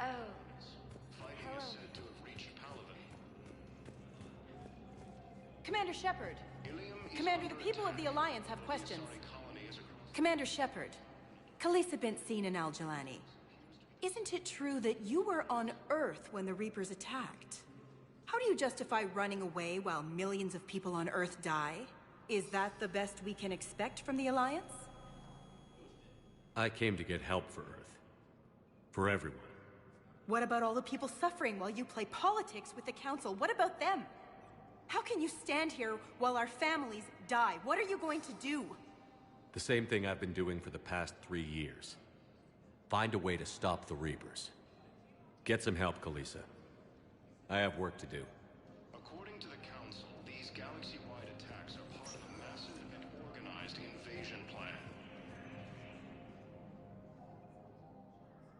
Oh, Fighting hello. is said to have reached Palaven. Commander Shepard. Ilium is Commander, the under people of the attack. Alliance have The questions. Asari colony is a... Commander Shepard. Khalisah bint Sin al-Jilani. Isn't it true that you were on Earth when the Reapers attacked? How do you justify running away while millions of people on Earth die? Is that the best we can expect from the Alliance? I came to get help for Earth. For everyone. What about all the people suffering while you play politics with the Council? What about them? How can you stand here while our families die? What are you going to do? The same thing I've been doing for the past 3 years. Find a way to stop the Reapers. Get some help, Khalisah. I have work to do. According to the Council, these galaxy-wide attacks are part of a massive and organized invasion plan.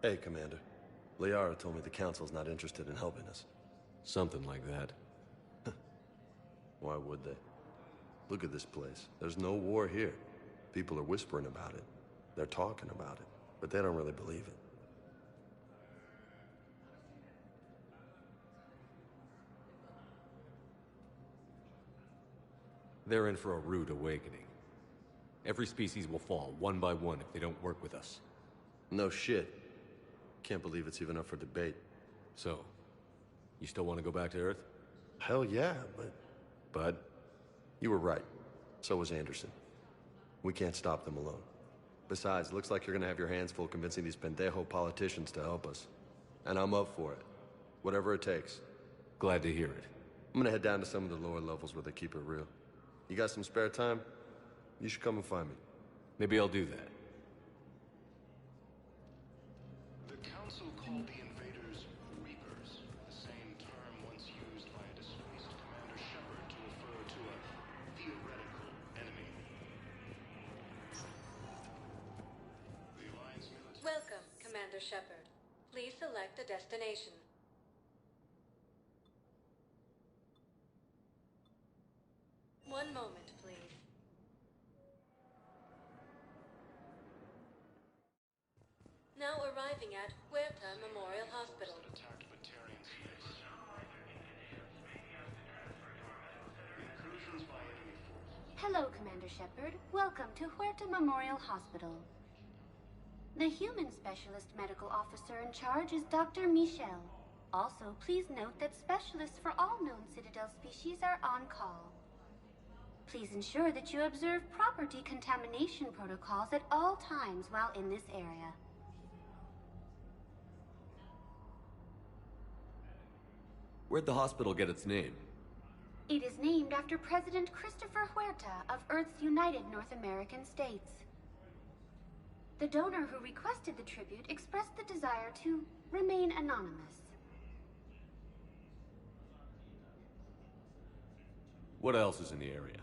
Hey, Commander. Liara told me the Council's not interested in helping us. Something like that. Why would they? Look at this place. There's no war here. People are whispering about it. They're talking about it, but they don't really believe it. They're in for a rude awakening. Every species will fall, one by one, if they don't work with us. No shit. Can't believe it's even up for debate. So, you still want to go back to Earth? Hell yeah, but... Bud? You were right. So was Anderson. We can't stop them alone. Besides, looks like you're gonna have your hands full convincing these pendejo politicians to help us. And I'm up for it. Whatever it takes. Glad to hear it. I'm gonna head down to some of the lower levels where they keep it real. You got some spare time? You should come and find me. Maybe I'll do that. The Council called the invaders Reapers, the same term once used by a disgraced Commander Shepard to refer to a theoretical enemy. The Alliance military... Welcome, Commander Shepard. Please select a destination. One moment, please. Now arriving at Huerta Memorial Hospital. ...that attacked Batarian space. Incursions by enemy forces. Hello, Commander Shepard. Welcome to Huerta Memorial Hospital. The human specialist medical officer in charge is Dr. Michel. Also, please note that specialists for all known Citadel species are on call. Please ensure that you observe proper decontamination protocols at all times while in this area. Where'd the hospital get its name? It is named after President Christopher Huerta of Earth's United North American States. The donor who requested the tribute expressed the desire to remain anonymous. What else is in the area?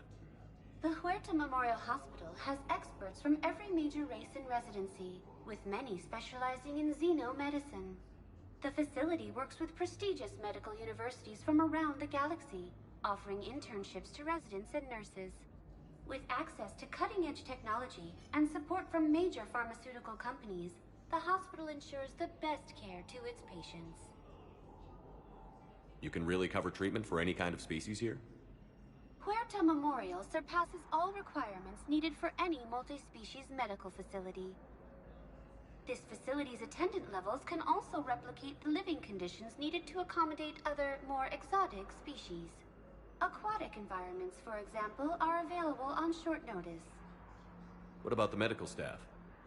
The Huerta Memorial Hospital has experts from every major race in residency, with many specializing in xenomedicine. The facility works with prestigious medical universities from around the galaxy, offering internships to residents and nurses. With access to cutting-edge technology and support from major pharmaceutical companies, the hospital ensures the best care to its patients. You can really cover treatment for any kind of species here? Huerta Memorial surpasses all requirements needed for any multi-species medical facility. This facility's attendant levels can also replicate the living conditions needed to accommodate other, more exotic species. Aquatic environments, for example, are available on short notice. What about the medical staff?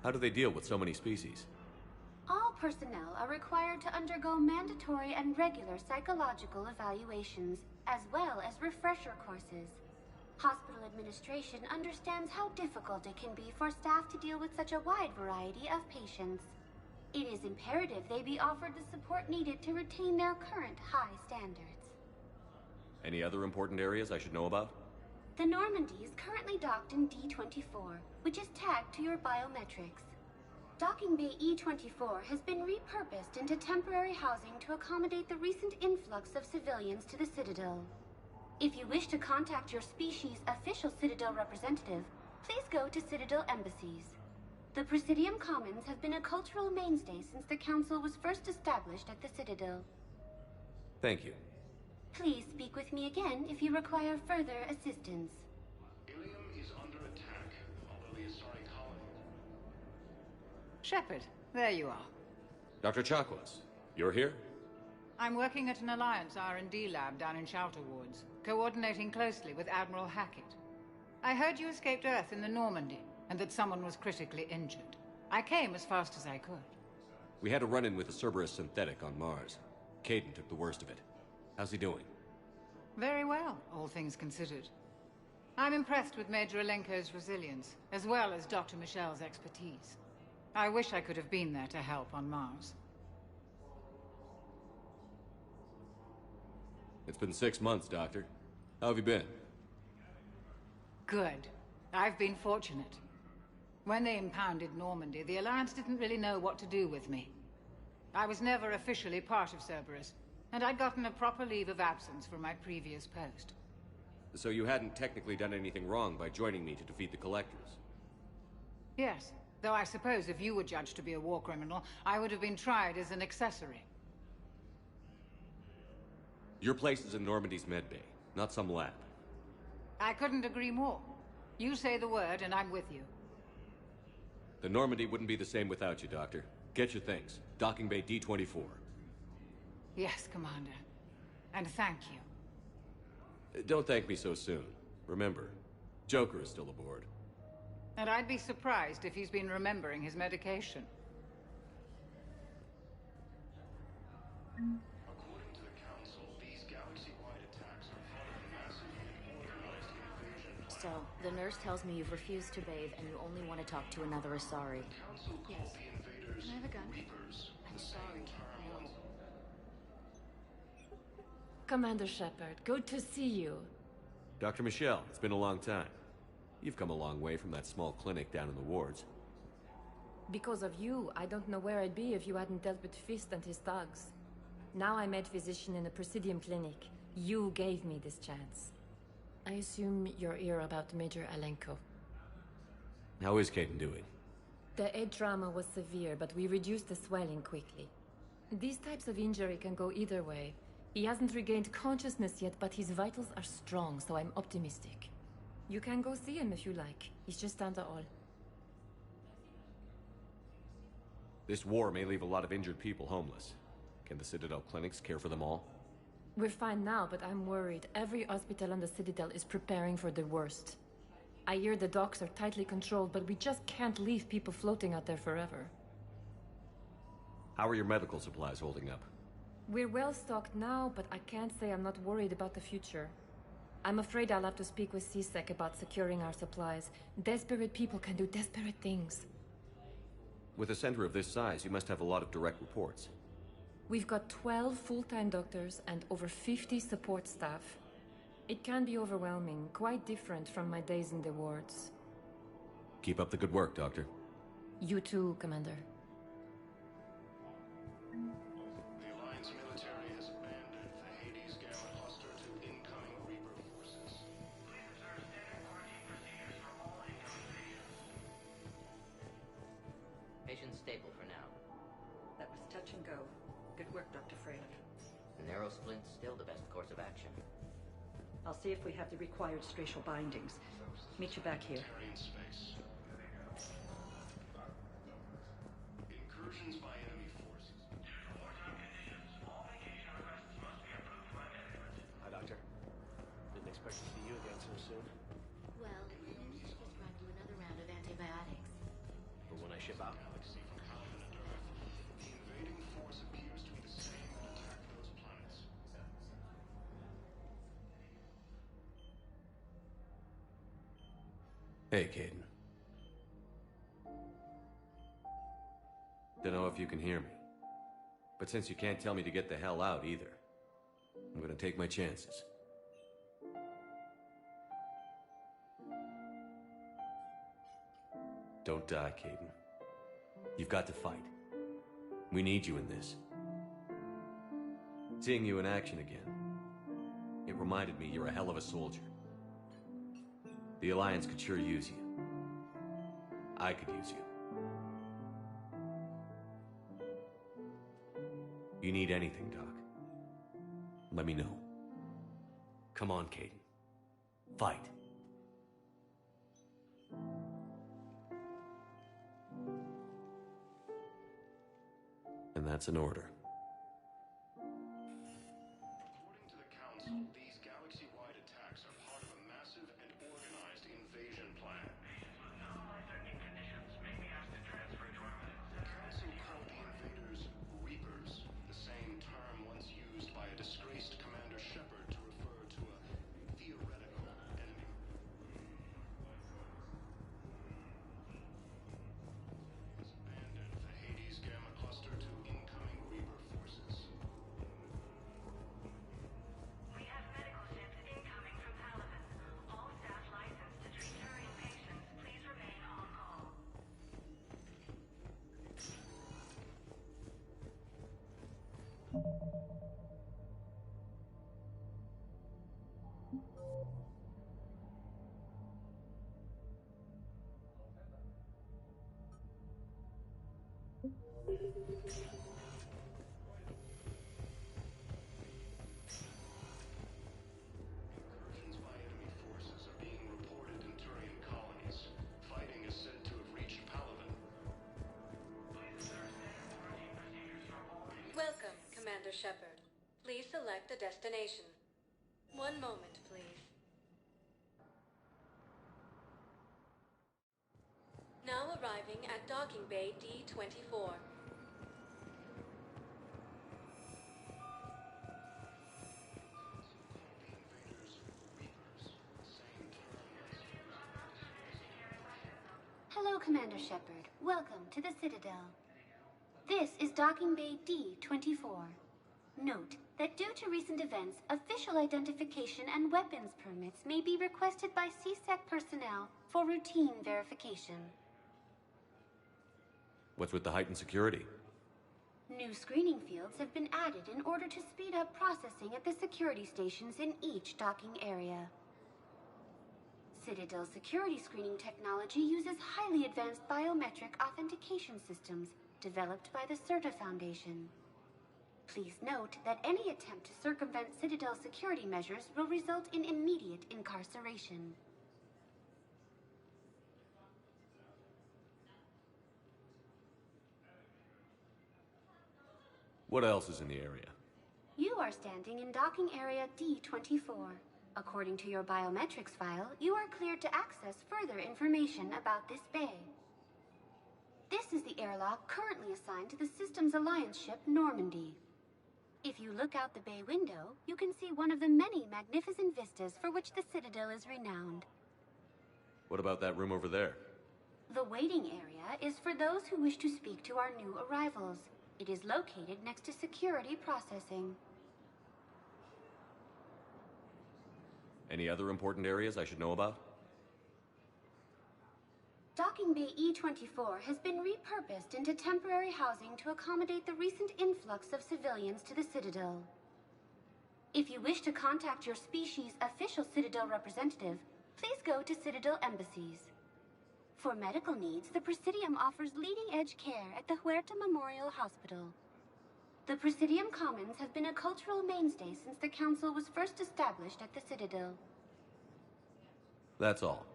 How do they deal with so many species? All personnel are required to undergo mandatory and regular psychological evaluations, as well as refresher courses. Hospital administration understands how difficult it can be for staff to deal with such a wide variety of patients. It is imperative they be offered the support needed to retain their current high standards. Any other important areas I should know about? The Normandy is currently docked in D-24, which is tagged to your biometrics. Docking Bay E-24 has been repurposed into temporary housing to accommodate the recent influx of civilians to the Citadel. If you wish to contact your species' official Citadel representative, please go to Citadel embassies. The Presidium Commons have been a cultural mainstay since the Council was first established at the Citadel. Thank you. Please speak with me again if you require further assistance. Ilium is under attack, although the Asari colony. Shepard, there you are. Dr. Chakwas, you're here? I'm working at an Alliance R&D lab down in Shelter Wards, coordinating closely with Admiral Hackett. I heard you escaped Earth in the Normandy, and that someone was critically injured. I came as fast as I could. We had a run-in with a Cerberus synthetic on Mars. Caden took the worst of it. How's he doing? Very well, all things considered. I'm impressed with Major Alenko's resilience, as well as Dr. Michel's expertise. I wish I could have been there to help on Mars. It's been 6 months, Doctor. How have you been? Good. I've been fortunate. When they impounded Normandy, the Alliance didn't really know what to do with me. I was never officially part of Cerberus, and I'd gotten a proper leave of absence from my previous post. So you hadn't technically done anything wrong by joining me to defeat the Collectors? Yes, though I suppose if you were judged to be a war criminal, I would have been tried as an accessory. Your place is in Normandy's medbay, not some lab. I couldn't agree more. You say the word, and I'm with you. The Normandy wouldn't be the same without you, Doctor. Get your things. Docking Bay D-24. Yes, Commander. And thank you. Don't thank me so soon. Remember, Joker is still aboard. And I'd be surprised if he's been remembering his medication. According to the Council, these galaxy-wide attacks are part of a massive and organized invasion plan. So, the nurse tells me you've refused to bathe and you only want to talk to another Asari. The Council called the invaders Can I have a gun? Reapers. I'm the sorry. same term No. once Commander Shepard, good to see you. Dr. Michelle, it's been a long time. You've come a long way from that small clinic down in the wards. Because of you, I don't know where I'd be if you hadn't dealt with Fist and his thugs. Now I'm med physician in a Presidium clinic. You gave me this chance. I assume you're here about Major Alenko. How is Caden doing? The head trauma was severe, but we reduced the swelling quickly. These types of injury can go either way. He hasn't regained consciousness yet, but his vitals are strong, so I'm optimistic. You can go see him if you like. He's just down the hall. This war may leave a lot of injured people homeless. Can the Citadel clinics care for them all? We're fine now, but I'm worried. Every hospital on the Citadel is preparing for the worst. I hear the docks are tightly controlled, but we just can't leave people floating out there forever. How are your medical supplies holding up? We're well stocked now, but I can't say I'm not worried about the future. I'm afraid I'll have to speak with CSEC about securing our supplies. Desperate people can do desperate things. With a center of this size, you must have a lot of direct reports. We've got 12 full-time doctors and over 50 support staff. It can be overwhelming, quite different from my days in the wards. Keep up the good work, Doctor. You too, Commander. The Alliance military has abandoned the Hades Gamma cluster to incoming Reaper forces. Patient stable for now. That was touch and go. Good work, Dr. Freyland. Narrow splint's still the best course of action. I'll see if we have the required spatial bindings. Meet you back here. Terran space. Incursions by enemy forces. Hi, Doctor. Didn't expect to see you again so soon. Well, we need to prescribe you another round of antibiotics. But when I ship out, The invading force appears to be the same that attacked those planets. Hey, Caden. Don't know if you can hear me. But since you can't tell me to get the hell out either, I'm gonna take my chances. Don't die, Caden. You've got to fight. We need you in this. Seeing you in action again, it reminded me you're a hell of a soldier. The Alliance could sure use you. I could use you. You need anything, Doc, let me know. Come on, Caden. Fight. And that's an order. According to the Council, these galaxy-wide attacks are part of a massive and organized invasion plan. The Council called the invaders Reapers, the same term once used by a disgraced Commander Shepard to refer to a theoretical enemy. Has abandoned the Hades Gamma Cluster to incoming Reaper forces. We have medical ships incoming from Palaven. All staff licensed to treat Turian patients, please remain on call. Incursions by enemy forces are being reported in Turian colonies. Fighting is said to have reached Palaven. Welcome, Commander Shepard. Please select a destination. One moment, please. Now arriving at Docking Bay D-24. Hello, Commander Shepard. Welcome to the Citadel. This is Docking Bay D-24. Note that due to recent events, official identification and weapons permits may be requested by CSEC personnel for routine verification. What's with the heightened security? New screening fields have been added in order to speed up processing at the security stations in each docking area. Citadel security screening technology uses highly advanced biometric authentication systems developed by the CERTA Foundation. Please note that any attempt to circumvent Citadel security measures will result in immediate incarceration. What else is in the area? You are standing in docking area D-24. According to your biometrics file, you are cleared to access further information about this bay. This is the airlock currently assigned to the Systems Alliance ship Normandy. If you look out the bay window, you can see one of the many magnificent vistas for which the Citadel is renowned. What about that room over there? The waiting area is for those who wish to speak to our new arrivals. It is located next to security processing. Any other important areas I should know about? Docking Bay E-24 has been repurposed into temporary housing to accommodate the recent influx of civilians to the Citadel. If you wish to contact your species' official Citadel representative, please go to Citadel embassies. For medical needs, the Presidium offers leading-edge care at the Huerta Memorial Hospital. The Presidium Commons have been a cultural mainstay since the Council was first established at the Citadel. That's all.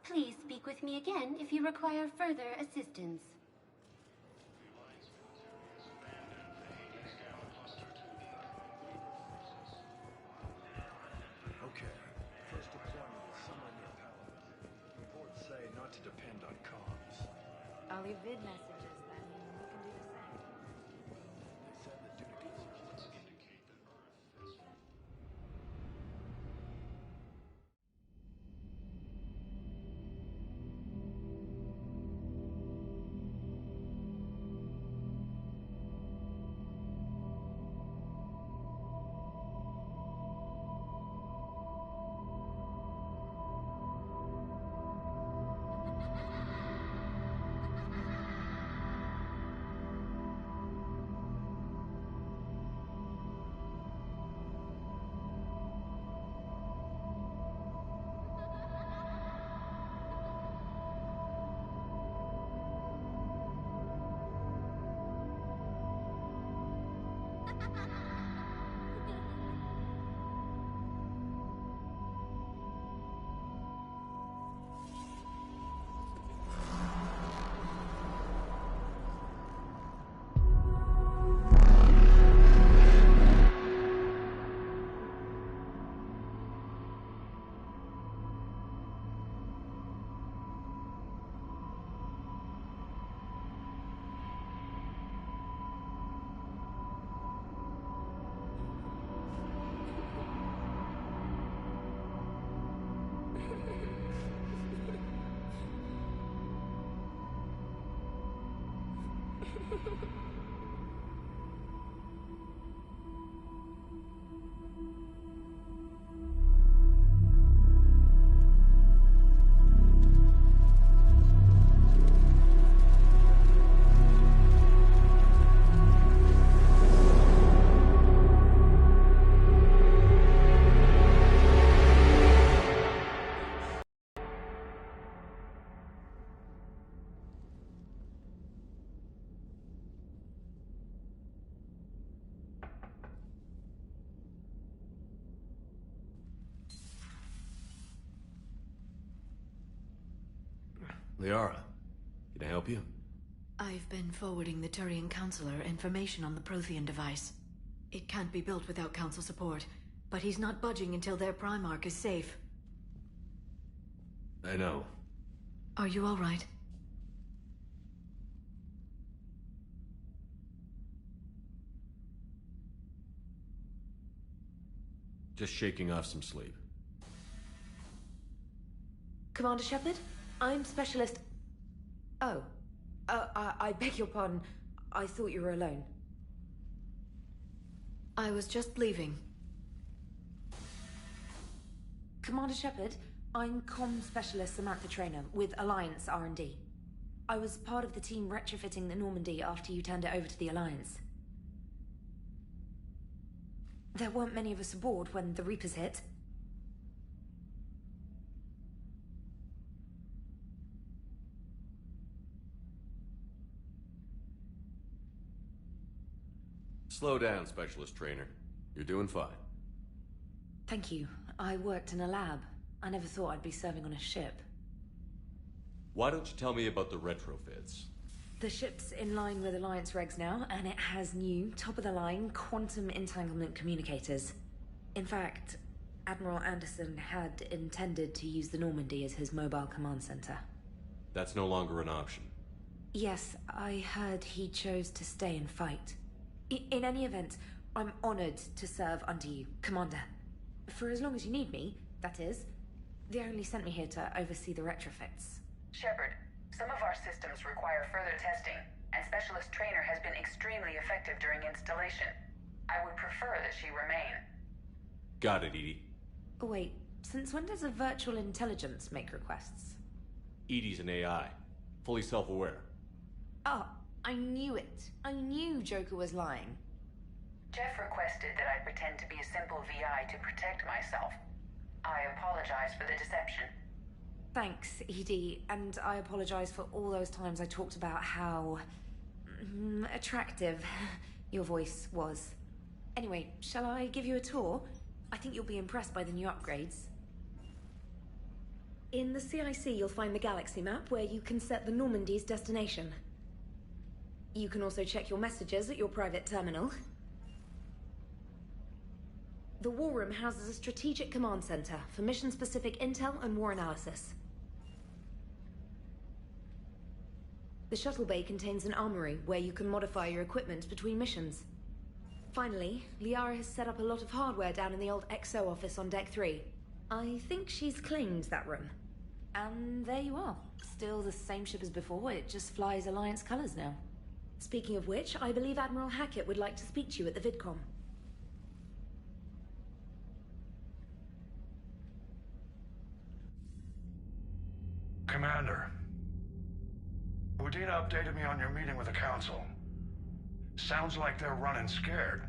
Please speak with me again if you require further assistance. Okay. First deployment is somewhere near Palaven. Reports say not to depend on comms. I'll leave vid messages then. We can do the same. They said the duties indicate that Earth is... Liara, can I help you? I've been forwarding the Turian Counselor information on the Prothean device. It can't be built without Council support, but he's not budging until their Primarch is safe. I know. Are you all right? Just shaking off some sleep. Commander Shepard? I'm Specialist... Oh. I beg your pardon. I thought you were alone. I was just leaving. Commander Shepard, I'm Comm Specialist Samantha Traynor with Alliance R&D. I was part of the team retrofitting the Normandy after you turned it over to the Alliance. There weren't many of us aboard when the Reapers hit. Slow down, Specialist Trainer. You're doing fine. Thank you. I worked in a lab. I never thought I'd be serving on a ship. Why don't you tell me about the retrofits? The ship's in line with Alliance regs now, and it has new, top-of-the-line, quantum entanglement communicators. In fact, Admiral Anderson had intended to use the Normandy as his mobile command center. That's no longer an option. Yes, I heard he chose to stay and fight. In any event, I'm honored to serve under you, Commander. For as long as you need me, that is. They only sent me here to oversee the retrofits. Shepard, some of our systems require further testing, and Specialist Trainer has been extremely effective during installation. I would prefer that she remain. Got it, EDI. Wait, since when does a virtual intelligence make requests? EDI's an AI. Fully self-aware. Oh, I knew it. I knew Joker was lying. Jeff requested that I pretend to be a simple VI to protect myself. I apologize for the deception. Thanks, ED, and I apologize for all those times I talked about how... attractive your voice was. Anyway, shall I give you a tour? I think you'll be impressed by the new upgrades. In the CIC, you'll find the galaxy map where you can set the Normandy's destination. You can also check your messages at your private terminal. The War Room houses a strategic command center for mission-specific intel and war analysis. The shuttle bay contains an armory where you can modify your equipment between missions. Finally, Liara has set up a lot of hardware down in the old XO office on Deck 3. I think she's claimed that room. And there you are. Still the same ship as before, it just flies Alliance colors now. Speaking of which, I believe Admiral Hackett would like to speak to you at the VidCom. Commander, Udina updated me on your meeting with the Council. Sounds like they're running scared.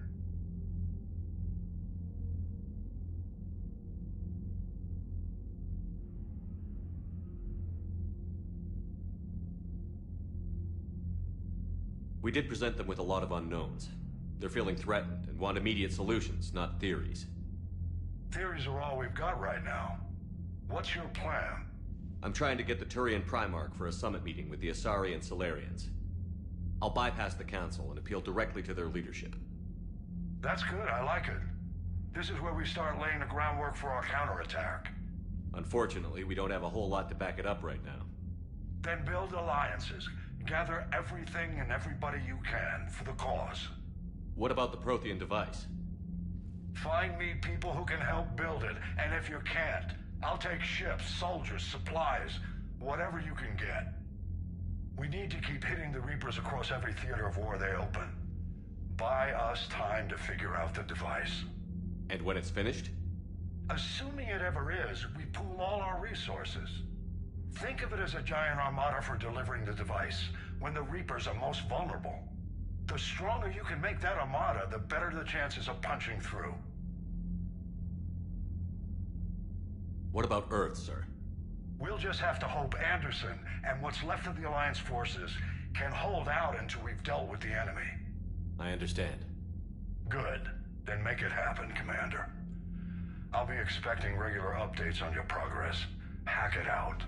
We did present them with a lot of unknowns. They're feeling threatened and want immediate solutions, not theories. Theories are all we've got right now. What's your plan? I'm trying to get the Turian Primarch for a summit meeting with the Asari and Solarians. I'll bypass the Council and appeal directly to their leadership. That's good, I like it. This is where we start laying the groundwork for our counterattack. Unfortunately, we don't have a whole lot to back it up right now. Then build alliances. Gather everything and everybody you can for the cause. What about the Prothean device? Find me people who can help build it, and if you can't, I'll take ships, soldiers, supplies, whatever you can get. We need to keep hitting the Reapers across every theater of war they open. Buy us time to figure out the device. And when it's finished? Assuming it ever is, we pool all our resources. Think of it as a giant armada for delivering the device, when the Reapers are most vulnerable. The stronger you can make that armada, the better the chances of punching through. What about Earth, sir? We'll just have to hope Anderson and what's left of the Alliance forces can hold out until we've dealt with the enemy. I understand. Good. Then make it happen, Commander. I'll be expecting regular updates on your progress. Hack it out.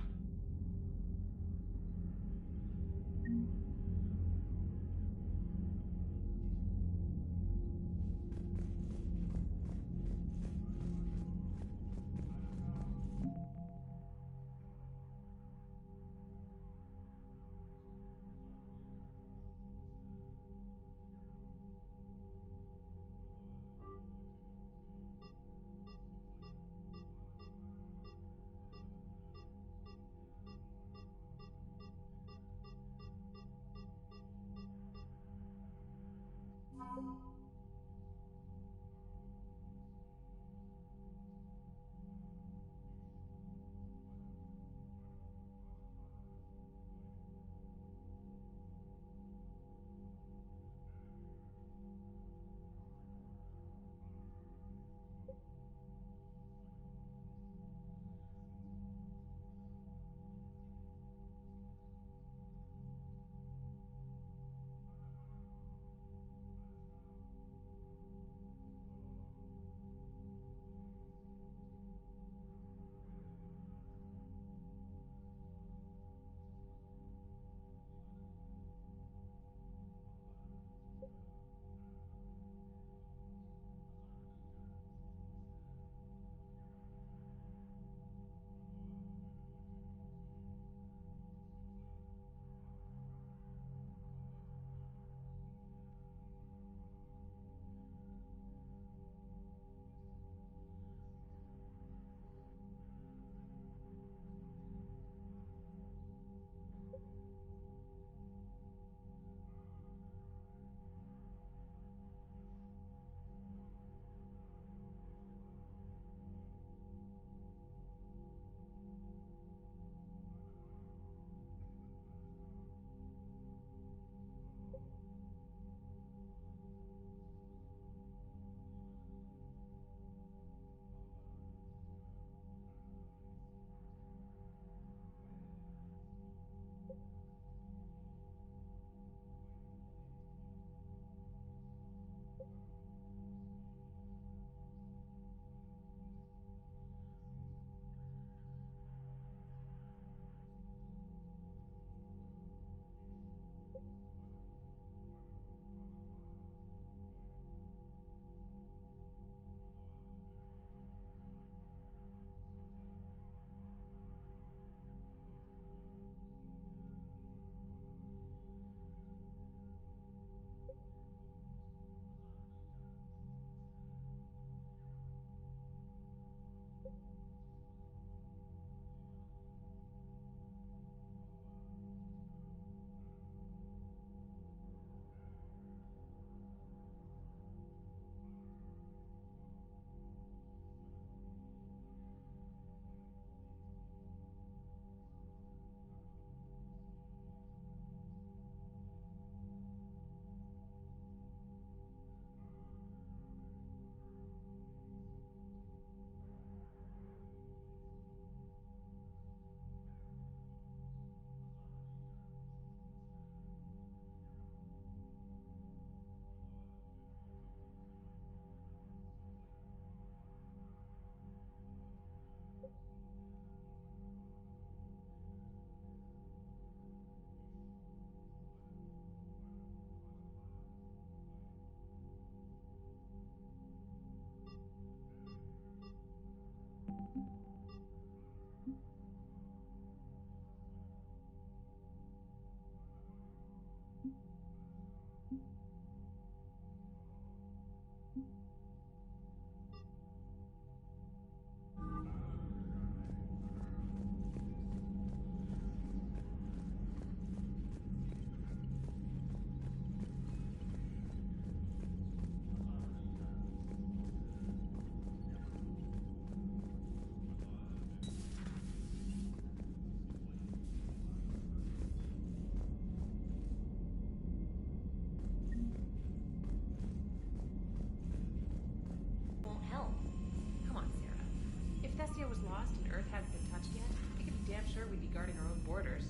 Earth hadn't been touched yet, we could be damn sure we'd be guarding our own borders.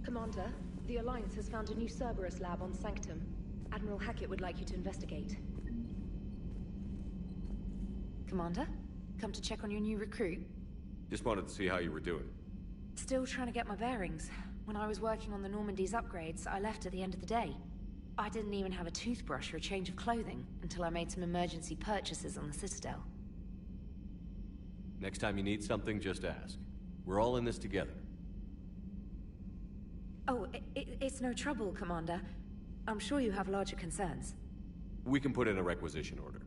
Commander, the Alliance has found a new Cerberus lab on Sanctum. Admiral Hackett would like you to investigate. Commander, come to check on your new recruit? Just wanted to see how you were doing. Still trying to get my bearings. When I was working on the Normandy's upgrades, I left at the end of the day. I didn't even have a toothbrush or a change of clothing until I made some emergency purchases on the Citadel. Next time you need something, just ask. We're all in this together. Oh, it's no trouble, Commander. I'm sure you have larger concerns. We can put in a requisition order.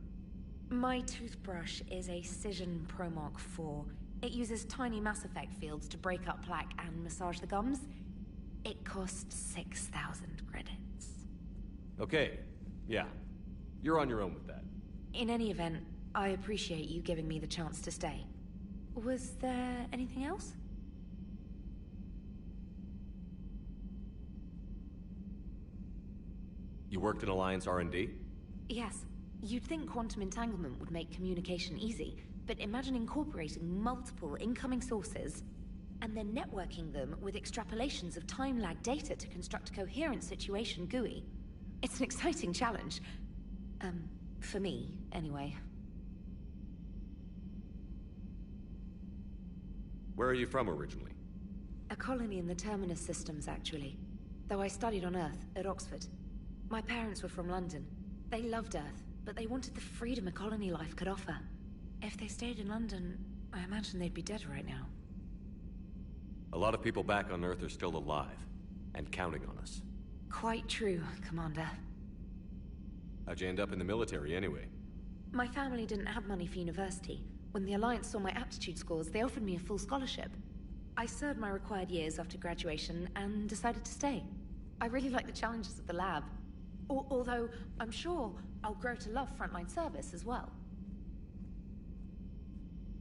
My toothbrush is a Cision Pro Mark IV. It uses tiny Mass Effect fields to break up plaque and massage the gums. It costs 6,000 credits. Okay, yeah. You're on your own with that. In any event, I appreciate you giving me the chance to stay. Was there anything else? You worked in Alliance R&D? Yes. You'd think quantum entanglement would make communication easy, but imagine incorporating multiple incoming sources and then networking them with extrapolations of time-lag data to construct a coherent situation GUI. It's an exciting challenge. For me, anyway. Where are you from originally? A colony in the Terminus systems, actually. Though I studied on Earth, at Oxford. My parents were from London. They loved Earth, but they wanted the freedom a colony life could offer. If they stayed in London, I imagine they'd be dead right now. A lot of people back on Earth are still alive, and counting on us. Quite true, Commander. How'd you end up in the military, anyway? My family didn't have money for university. When the Alliance saw my aptitude scores, they offered me a full scholarship. I served my required years after graduation and decided to stay. I really like the challenges of the lab. Although, I'm sure I'll grow to love frontline service as well.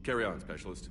Carry on, Specialist.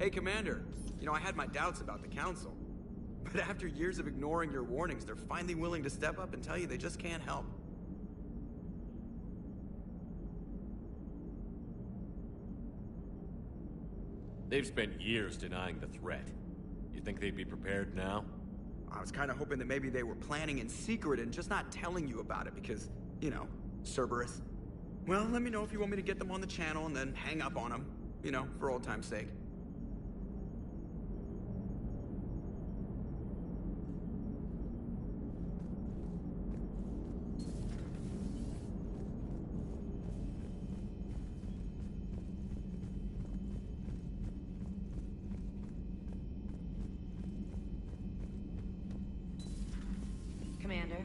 Hey, Commander. You know, I had my doubts about the Council. But after years of ignoring your warnings, they're finally willing to step up and tell you they just can't help. They've spent years denying the threat. You think they'd be prepared now? I was kind of hoping that maybe they were planning in secret and just not telling you about it because, you know, Cerberus. Well, let me know if you want me to get them on the channel and then hang up on them. You know, for old time's sake. Commander.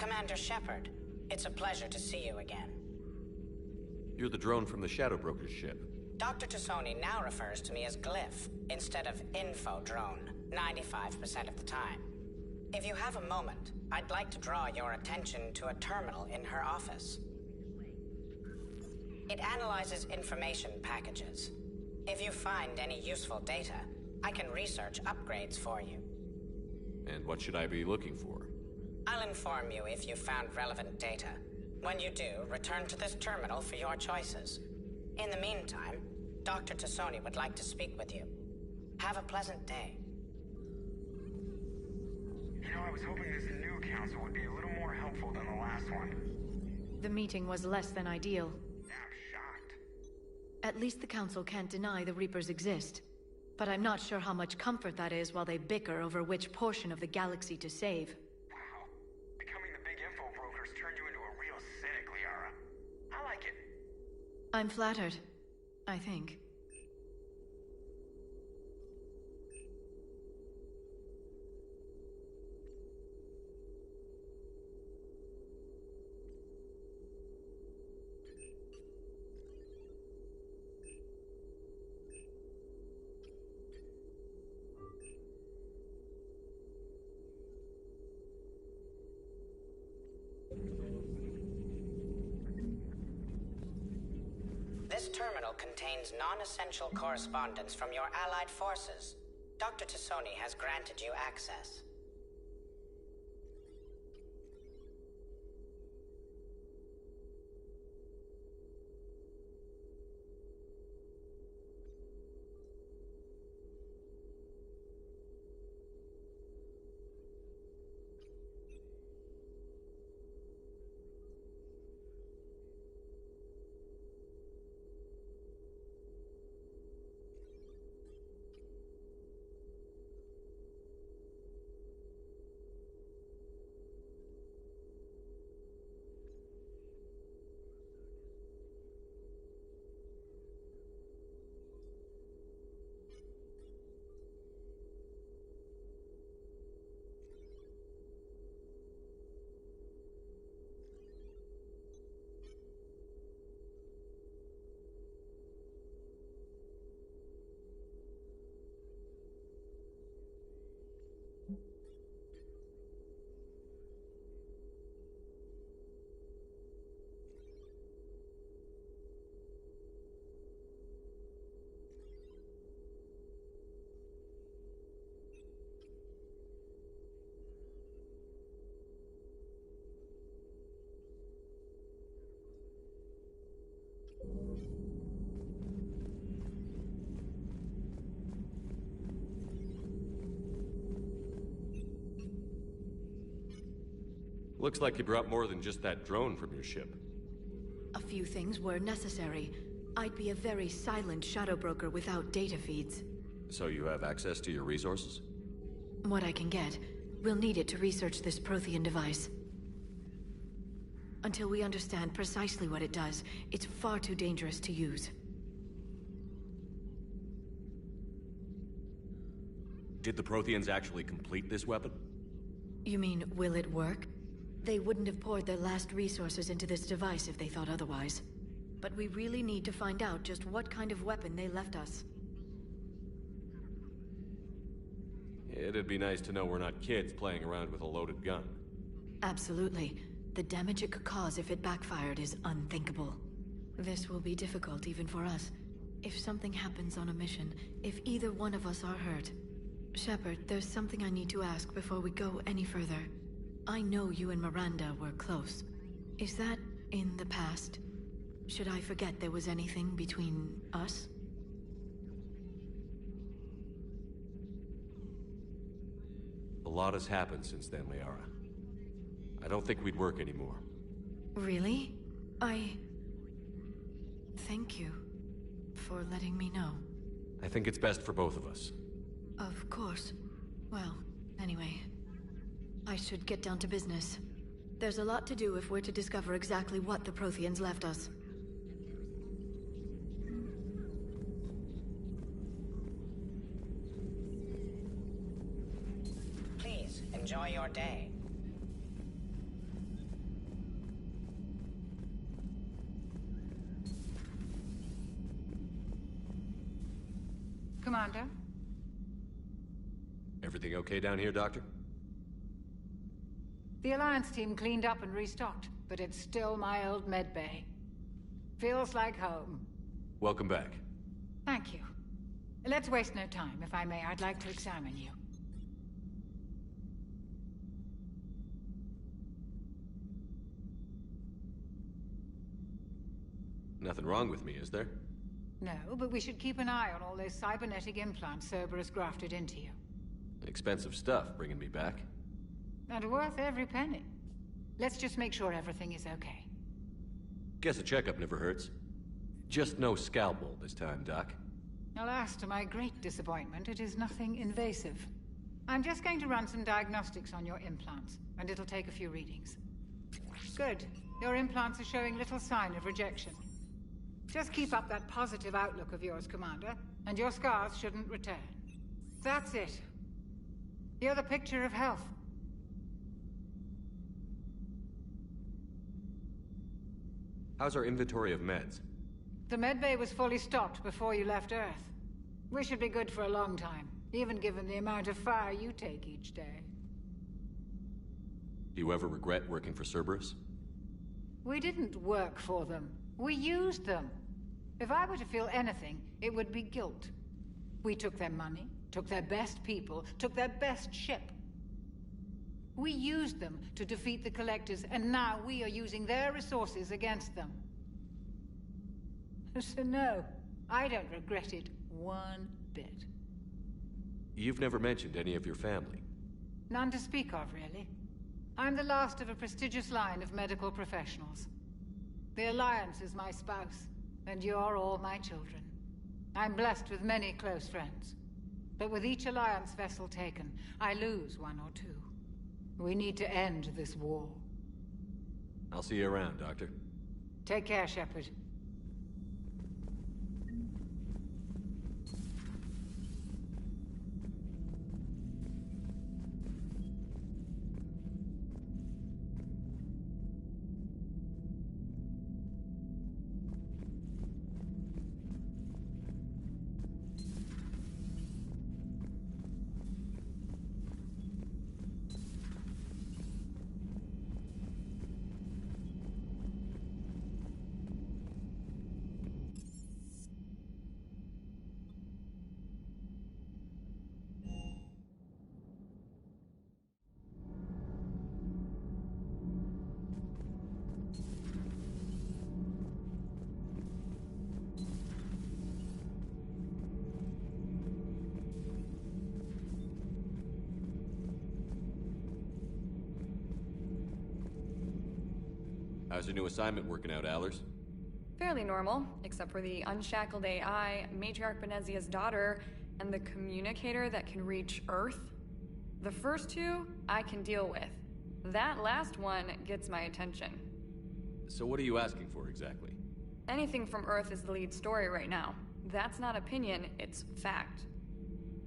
Commander Shepard. It's a pleasure to see you again. You're the drone from the Shadow Broker's ship. Dr. Tassoni now refers to me as Glyph, instead of Info Drone, 95% of the time. If you have a moment, I'd like to draw your attention to a terminal in her office. It analyzes information packages. If you find any useful data, I can research upgrades for you. And what should I be looking for? I'll inform you if you found relevant data. When you do, return to this terminal for your choices. In the meantime, Dr. Tassoni would like to speak with you. Have a pleasant day. You know, I was hoping this new council would be a little more helpful than the last one. The meeting was less than ideal. I'm shocked. At least the council can't deny the Reapers exist. But I'm not sure how much comfort that is while they bicker over which portion of the galaxy to save. Wow. Becoming the big info brokers turned you into a real cynic, Liara. I like it. I'm flattered. I think. This terminal contains non-essential correspondence from your allied forces. Dr. Tassoni has granted you access. Looks like you brought more than just that drone from your ship. A few things were necessary. I'd be a very silent shadow broker without data feeds. So you have access to your resources? What I can get. We'll need it to research this Prothean device. Until we understand precisely what it does, it's far too dangerous to use. Did the Protheans actually complete this weapon? You mean, will it work? They wouldn't have poured their last resources into this device if they thought otherwise. But we really need to find out just what kind of weapon they left us. It'd be nice to know we're not kids playing around with a loaded gun. Absolutely. The damage it could cause if it backfired is unthinkable. This will be difficult even for us. If something happens on a mission, if either one of us are hurt. Shepard, there's something I need to ask before we go any further. I know you and Miranda were close. Is that in the past? Should I forget there was anything between us? A lot has happened since then, Liara. I don't think we'd work anymore. Really? Thank you for letting me know. I think it's best for both of us. Of course. Well, anyway. I should get down to business. There's a lot to do if we're to discover exactly what the Protheans left us. Please, enjoy your day. Commander. Everything okay down here, Doctor? The Alliance team cleaned up and restocked, but it's still my old medbay. Feels like home. Welcome back. Thank you. Let's waste no time. If I may, I'd like to examine you. Nothing wrong with me, is there? No, but we should keep an eye on all those cybernetic implants Cerberus grafted into you. Expensive stuff bringing me back. And worth every penny. Let's just make sure everything is okay. Guess a checkup never hurts. Just no scalpel this time, Doc. Alas, to my great disappointment, it is nothing invasive. I'm just going to run some diagnostics on your implants, and it'll take a few readings. Good. Your implants are showing little sign of rejection. Just keep up that positive outlook of yours, Commander, and your scars shouldn't return. That's it. You're the picture of health. How's our inventory of meds? The medbay was fully stocked before you left Earth. We should be good for a long time, even given the amount of fire you take each day. Do you ever regret working for Cerberus? We didn't work for them. We used them. If I were to feel anything, it would be guilt. We took their money, took their best people, took their best ship. We used them to defeat the Collectors, and now we are using their resources against them. So no, I don't regret it one bit. You've never mentioned any of your family. None to speak of, really. I'm the last of a prestigious line of medical professionals. The Alliance is my spouse, and you're all my children. I'm blessed with many close friends. But with each Alliance vessel taken, I lose one or two. We need to end this war. I'll see you around, Doctor. Take care, Shepard. How's your new assignment working out, Allers? Fairly normal, except for the unshackled AI, Matriarch Benezia's daughter, and the communicator that can reach Earth. The first two, I can deal with. That last one gets my attention. So what are you asking for, exactly? Anything from Earth is the lead story right now. That's not opinion, it's fact.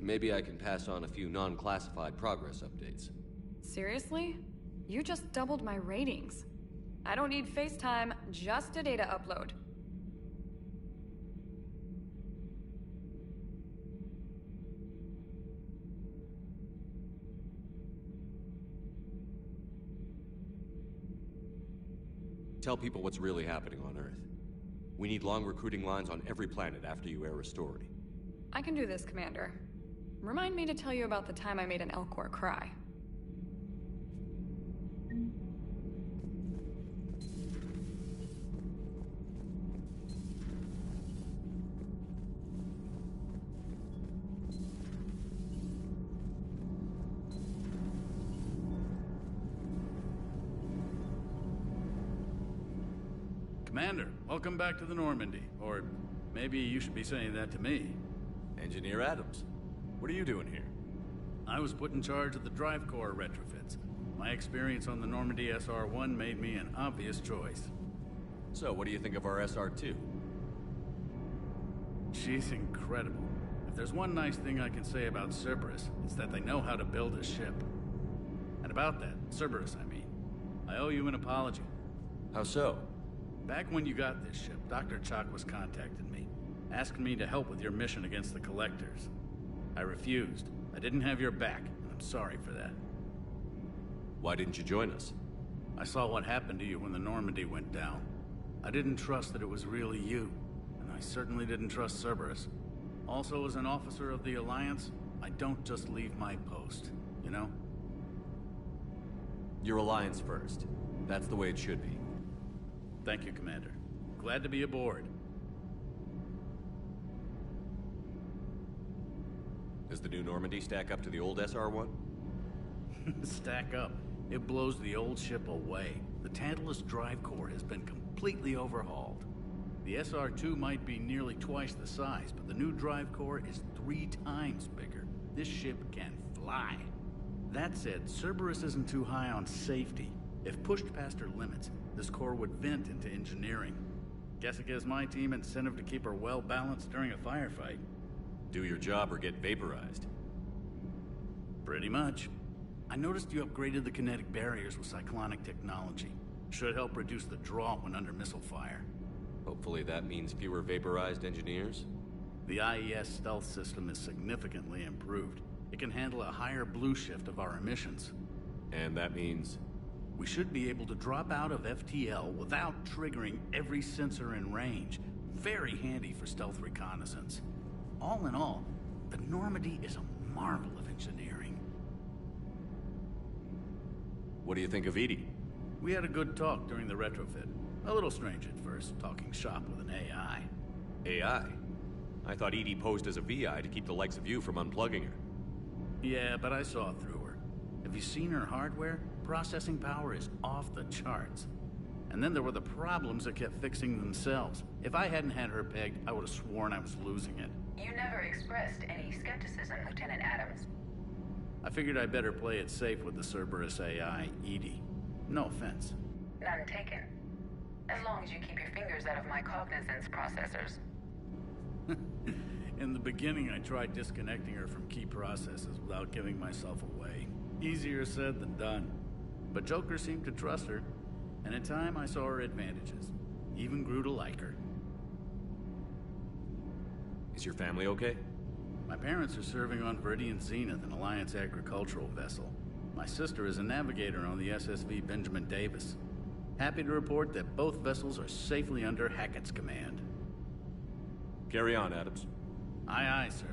Maybe I can pass on a few non-classified progress updates. Seriously? You just doubled my ratings. I don't need FaceTime, just a data upload. Tell people what's really happening on Earth. We need long recruiting lines on every planet after you air a story. I can do this, Commander. Remind me to tell you about the time I made an Elcor cry. Commander, welcome back to the Normandy. Or maybe you should be saying that to me. Engineer Adams, what are you doing here? I was put in charge of the drive core retrofits. My experience on the Normandy SR-1 made me an obvious choice. So, what do you think of our SR-2? She's incredible. If there's one nice thing I can say about Cerberus, it's that they know how to build a ship. And about that, Cerberus, I mean, I owe you an apology. How so? Back when you got this ship, Dr. Chalk was contacting me, asking me to help with your mission against the Collectors. I refused. I didn't have your back, and I'm sorry for that. Why didn't you join us? I saw what happened to you when the Normandy went down. I didn't trust that it was really you, and I certainly didn't trust Cerberus. Also, as an officer of the Alliance, I don't just leave my post, you know? Your Alliance first. That's the way it should be. Thank you, Commander. Glad to be aboard. Does the new Normandy stack up to the old SR-1? Stack up. It blows the old ship away. The Tantalus drive core has been completely overhauled. The SR-2 might be nearly twice the size, but the new drive core is 3 times bigger. This ship can fly. That said, Cerberus isn't too high on safety. If pushed past her limits, this core would vent into engineering. Guess it gives my team incentive to keep her well balanced during a firefight. Do your job or get vaporized. Pretty much. I noticed you upgraded the kinetic barriers with cyclonic technology. Should help reduce the draw when under missile fire. Hopefully that means fewer vaporized engineers? The IES stealth system is significantly improved. It can handle a higher blue shift of our emissions. And that means? We should be able to drop out of FTL without triggering every sensor in range. Very handy for stealth reconnaissance. All in all, the Normandy is a marvel of engineering. What do you think of Edie? We had a good talk during the retrofit. A little strange at first, talking shop with an AI. AI? I thought Edie posed as a VI to keep the likes of you from unplugging her. Yeah, but I saw through her. Have you seen her hardware? Processing power is off the charts. And then there were the problems that kept fixing themselves. If I hadn't had her pegged, I would have sworn I was losing it. You never expressed any skepticism, Lieutenant Adams. I figured I'd better play it safe with the Cerberus AI, Edie. No offense. None taken. As long as you keep your fingers out of my cognizance processors. In the beginning, I tried disconnecting her from key processes without giving myself away. Easier said than done. But Joker seemed to trust her, and in time I saw her advantages. Even grew to like her. Is your family okay? My parents are serving on Viridian Zenith, an Alliance agricultural vessel. My sister is a navigator on the SSV Benjamin Davis. Happy to report that both vessels are safely under Hackett's command. Carry on, Adams. Aye, aye, sir.